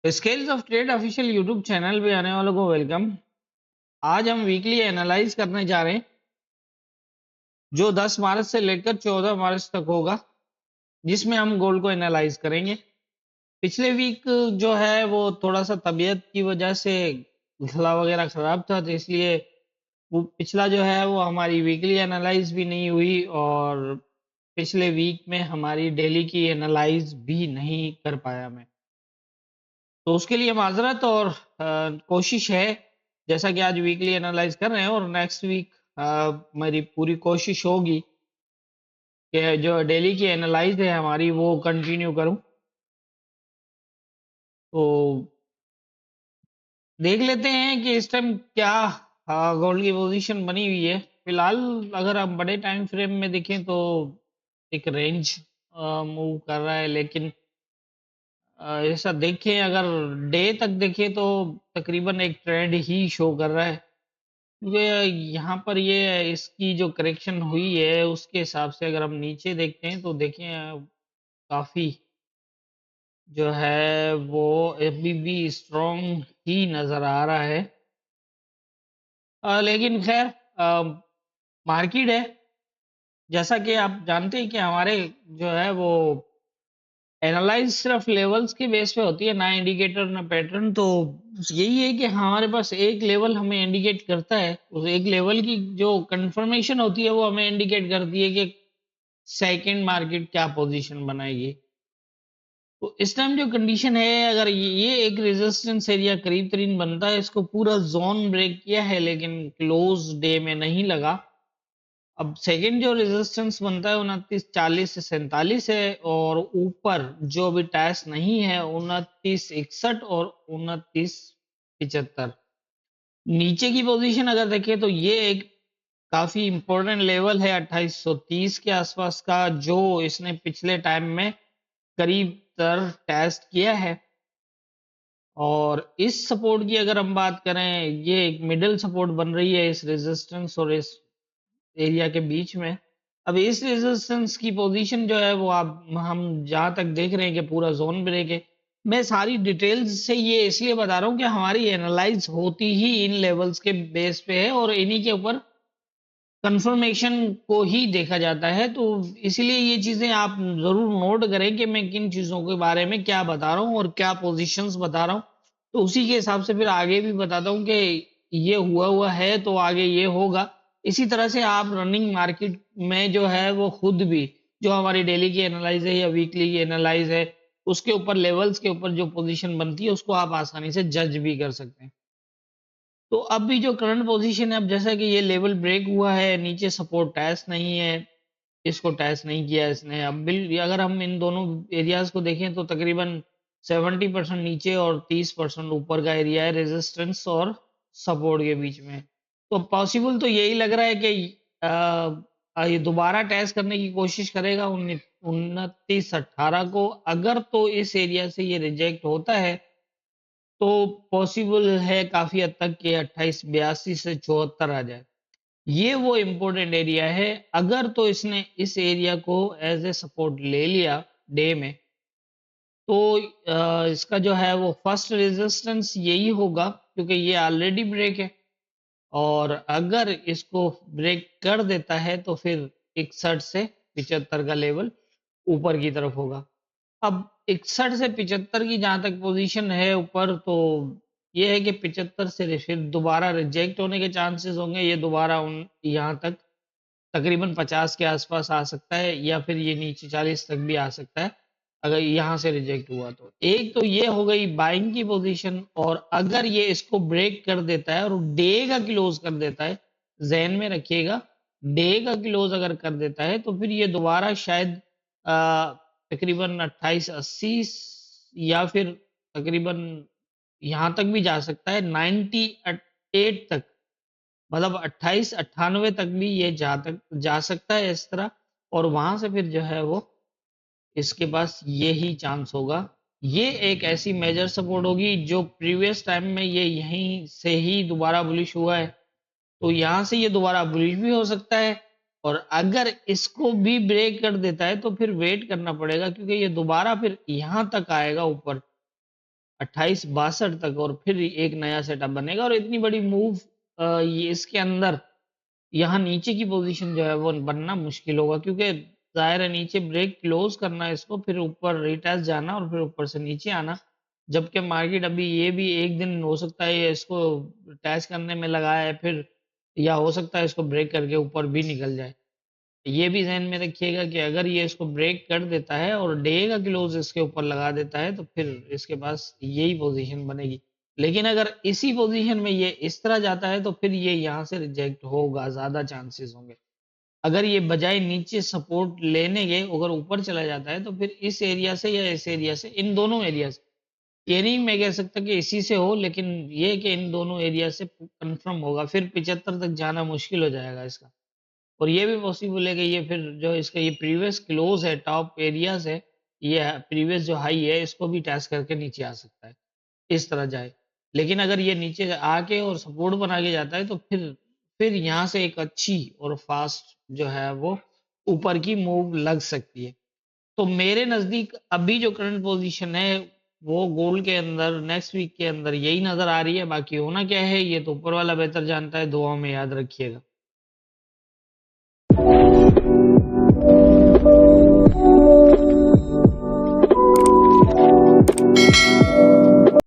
Scales of trade official YouTube channel पे आने वालों को वेलकम। आज हम वीकली एनालाइज करने जा रहे हैं जो 10 मार्च से लेकर 14 मार्च तक होगा, जिसमें हम गोल्ड को एनालाइज करेंगे। पिछले वीक जो है वो थोड़ा सा तबीयत की वजह से गला वगैरह खराब था, तो इसलिए वो पिछला जो है वो हमारी वीकली एनालाइज भी नहीं हुई और पिछले वीक में हमारी डेली की एनालाइज भी नहीं कर पाया मैं। तो उसके लिए माजरत और कोशिश है, जैसा कि आज वीकली एनालाइज कर रहे हैं और नेक्स्ट वीक मेरी पूरी कोशिश होगी कि जो डेली की एनालाइज है हमारी वो कंटिन्यू करूं। तो देख लेते हैं कि इस टाइम क्या गोल्ड की पोजीशन बनी हुई है। फिलहाल अगर हम बड़े टाइम फ्रेम में देखें तो एक रेंज मूव कर रहा है, लेकिन ऐसा देखें अगर डे तक देखें तो तकरीबन एक ट्रेंड ही शो कर रहा है। क्योंकि यहाँ पर ये इसकी जो करेक्शन हुई है उसके हिसाब से अगर हम नीचे देखते हैं तो देखें काफी जो है वो अभी भी स्ट्रॉन्ग ही नजर आ रहा है। लेकिन खैर मार्केट है, जैसा कि आप जानते हैं कि हमारे जो है वो एनालाइज सिर्फ लेवल्स के बेस पे होती है, ना इंडिकेटर ना पैटर्न। तो यही है कि हमारे पास एक लेवल हमें इंडिकेट करता है, उस एक लेवल की जो कंफर्मेशन होती है वो हमें इंडिकेट करती है कि सेकंड मार्केट क्या पोजीशन बनाएगी। तो इस टाइम जो कंडीशन है, अगर ये एक रेजिस्टेंस एरिया करीब तरीन बनता है, इसको पूरा जोन ब्रेक किया है लेकिन क्लोज डे में नहीं लगा। अब सेकंड जो रेजिस्टेंस बनता है 2940 से 47 है, और ऊपर जो अभी टेस्ट नहीं है 2961 और 2975। नीचे की पोजीशन अगर देखें तो ये एक काफी इंपॉर्टेंट लेवल है 2830 के आसपास का, जो इसने पिछले टाइम में करीब तर टेस्ट किया है। और इस सपोर्ट की अगर हम बात करें, ये एक मिडिल सपोर्ट बन रही है इस रेजिस्टेंस और इस एरिया के बीच में। अब इस रेजिस्टेंस की पोजीशन जो है वो आप हम जहां तक देख रहे हैं कि पूरा जोन ब्रेक है। मैं सारी डिटेल्स से ये इसलिए बता रहा हूँ कि हमारी एनालाइज होती ही इन लेवल्स के बेस पे है और इन्हीं के ऊपर कंफर्मेशन को ही देखा जाता है। तो इसीलिए ये चीजें आप जरूर नोट करें कि मैं किन चीजों के बारे में क्या बता रहा हूँ और क्या पोजीशंस बता रहा हूँ। तो उसी के हिसाब से फिर आगे भी बताता हूँ कि ये हुआ हुआ है तो आगे ये होगा। इसी तरह से आप रनिंग मार्केट में जो है वो खुद भी जो हमारी डेली की एनालाइज है या वीकली की एनालाइज है, उसके ऊपर लेवल्स के ऊपर जो पोजीशन बनती है उसको आप आसानी से जज भी कर सकते हैं। तो अब भी जो करंट पोजीशन है, अब जैसा कि ये लेवल ब्रेक हुआ है, नीचे सपोर्ट टेस्ट नहीं है, इसको टेस्ट नहीं किया इसने। अब बिल अगर हम इन दोनों एरियाज को देखें तो तकरीबन 70% नीचे और 30% ऊपर का एरिया है रेजिस्टेंस और सपोर्ट के बीच में। तो पॉसिबल तो यही लग रहा है कि ये दोबारा टेस्ट करने की कोशिश करेगा 2918 को। अगर तो इस एरिया से ये रिजेक्ट होता है तो पॉसिबल है काफी हद तक कि 2882 से 74 आ जाए। ये वो इम्पोर्टेंट एरिया है। अगर तो इसने इस एरिया को एज ए सपोर्ट ले लिया डे में, तो इसका जो है वो फर्स्ट रेजिस्टेंस यही होगा, क्योंकि ये ऑलरेडी ब्रेक है। और अगर इसको ब्रेक कर देता है तो फिर 61 से 75 का लेवल ऊपर की तरफ होगा। अब 61 से 75 की जहां तक पोजीशन है ऊपर, तो ये है कि 75 से फिर दोबारा रिजेक्ट होने के चांसेस होंगे। ये दोबारा उन यहाँ तक तकरीबन 50 के आसपास आ सकता है, या फिर ये नीचे 40 तक भी आ सकता है अगर यहाँ से रिजेक्ट हुआ तो। एक तो ये हो गई बाइंग की पोजीशन, और अगर ये इसको ब्रेक कर देता है और डे का क्लोज कर देता है, जहन में रखिएगा, डे का क्लोज अगर कर देता है तो फिर ये दोबारा शायद तकरीबन 2880 या फिर तकरीबन यहाँ तक भी जा सकता है 98 तक, मतलब 2898 तक भी ये जा सकता है इस तरह। और वहां से फिर जो है वो इसके पास ये ही चांस होगा। ये एक ऐसी मेजर सपोर्ट होगी जो प्रीवियस टाइम में ये यहीं से ही दोबारा बुलिश हुआ है, तो यहाँ से ये दोबारा बुलिश भी हो सकता है। और अगर इसको भी ब्रेक कर देता है तो फिर वेट करना पड़ेगा, क्योंकि ये दोबारा फिर यहाँ तक आएगा ऊपर। 2862 तक, और फिर एक नया सेटअप बनेगा। और इतनी बड़ी मूव ये इसके अंदर यहाँ नीचे की पोजीशन जो है वो बनना मुश्किल होगा, क्योंकि जाहिर है नीचे ब्रेक क्लोज करना है इसको, फिर ऊपर रिटेस्ट जाना और फिर ऊपर से नीचे आना। जबकि मार्केट अभी ये भी एक दिन हो सकता है ये इसको टेस्ट करने में लगा है, फिर या हो सकता है इसको ब्रेक करके ऊपर भी निकल जाए। ये भी ध्यान में रखिएगा कि अगर ये इसको ब्रेक कर देता है और डे का क्लोज इसके ऊपर लगा देता है तो फिर इसके पास यही पोजीशन बनेगी। लेकिन अगर इसी पोजीशन में ये इस तरह जाता है तो फिर ये यहाँ से रिजेक्ट होगा, ज्यादा चांसेस होंगे। अगर ये बजाय नीचे सपोर्ट लेने के अगर ऊपर चला जाता है तो फिर इस एरिया से या इस एरिया से, इन दोनों एरिया से, ये नहीं मैं कह सकता कि इसी से हो, लेकिन ये कि इन दोनों एरिया से कंफर्म होगा, फिर 75 तक जाना मुश्किल हो जाएगा इसका। और ये भी पॉसिबल है कि ये फिर जो इसका ये प्रीवियस क्लोज है, टॉप एरिया से ये प्रीवियस जो हाई है इसको भी टेस्ट करके नीचे आ सकता है, इस तरह जाए। लेकिन अगर ये नीचे आके और सपोर्ट बना के जाता है तो फिर यहाँ से एक अच्छी और फास्ट जो है वो ऊपर की मूव लग सकती है। तो मेरे नजदीक अभी जो करंट पोजीशन है वो गोल्ड के अंदर नेक्स्ट वीक के अंदर यही नजर आ रही है। बाकी होना क्या है ये तो ऊपर वाला बेहतर जानता है, दुआओं में याद रखिएगा।